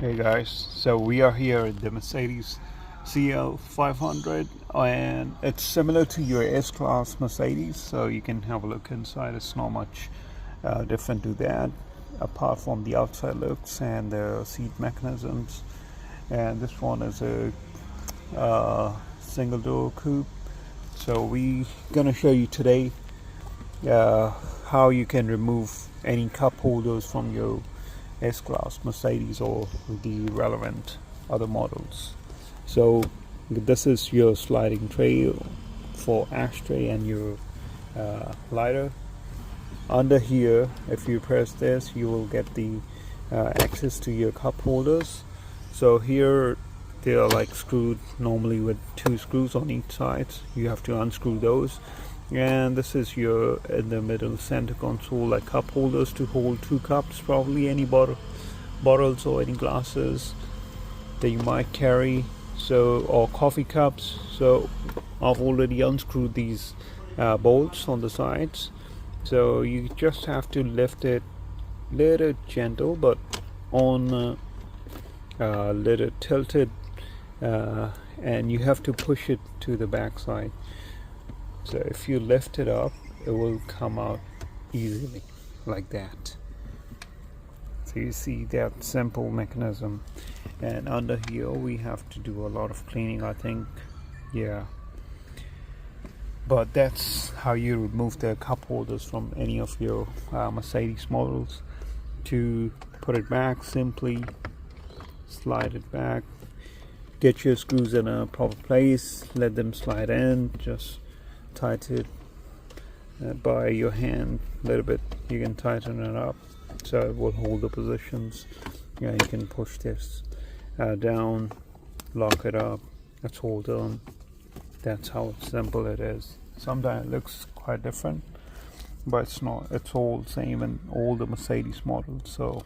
Hey guys, so we are here at the Mercedes CL 500 and it's similar to your S-Class Mercedes, so you can have a look inside. It's not much different to that apart from the outside looks and the seat mechanisms. And this one is a single door coupe, so we gonna show you today how you can remove any cup holders from your S-Class Mercedes or the relevant other models. So this is your sliding tray for ashtray and your lighter. Under here, if you press this, you will get the access to your cup holders. So here they are like screwed normally with 2 screws on each side. You have to unscrew those. And this is your in the middle center console, like cup holders to hold 2 cups, probably any bottles or any glasses that you might carry, so, or coffee cups. So I've already unscrewed these bolts on the sides, so you just have to lift it little gentle, but on little tilted, and you have to push it to the back side. So if you lift it up, it will come out easily like that. So you see that simple mechanism. And under here we have to do a lot of cleaning, I think. Yeah, but that's how you remove the cup holders from any of your Mercedes models. To put it back, simply slide it back, get your screws in a proper place, let them slide in, just tighten it by your hand a little bit. You can tighten it up so it will hold the positions. Yeah, you can push this down, lock it up. It's all done. That's how simple it is. Sometimes it looks quite different, but it's not. It's all same in all the Mercedes models. So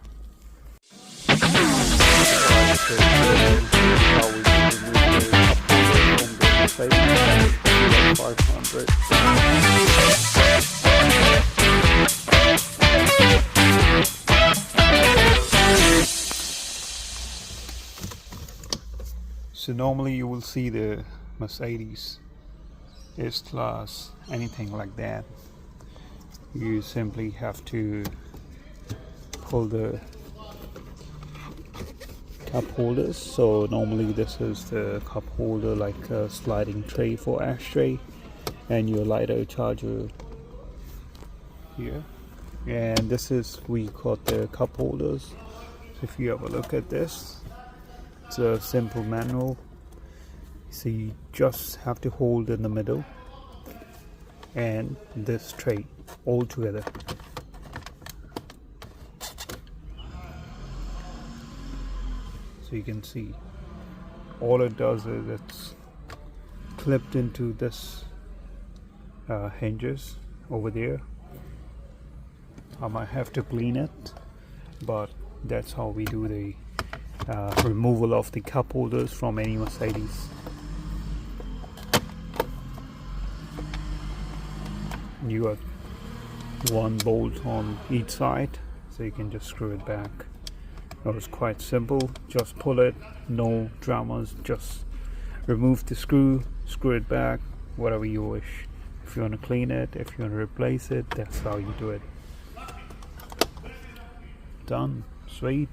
So normally you will see the Mercedes S-Class, anything like that, you simply have to pull the cup holders. So normally this is the cup holder, like a sliding tray for ashtray, and your lighter charger here, and this is, we got the cup holders. So if you have a look at this, it's a simple manual. So you just have to hold in the middle and this tray all together. So you can see all it does is it's clipped into this hinges over there. I might have to clean it, but that's how we do the removal of the cup holders from any Mercedes. You got 1 bolt on each side, so you can just screw it back. It was quite simple. Just pull it, no dramas. Just remove the screw, screw it back, whatever you wish. If you want to clean it, if you want to replace it, that's how you do it. Done. Sweet.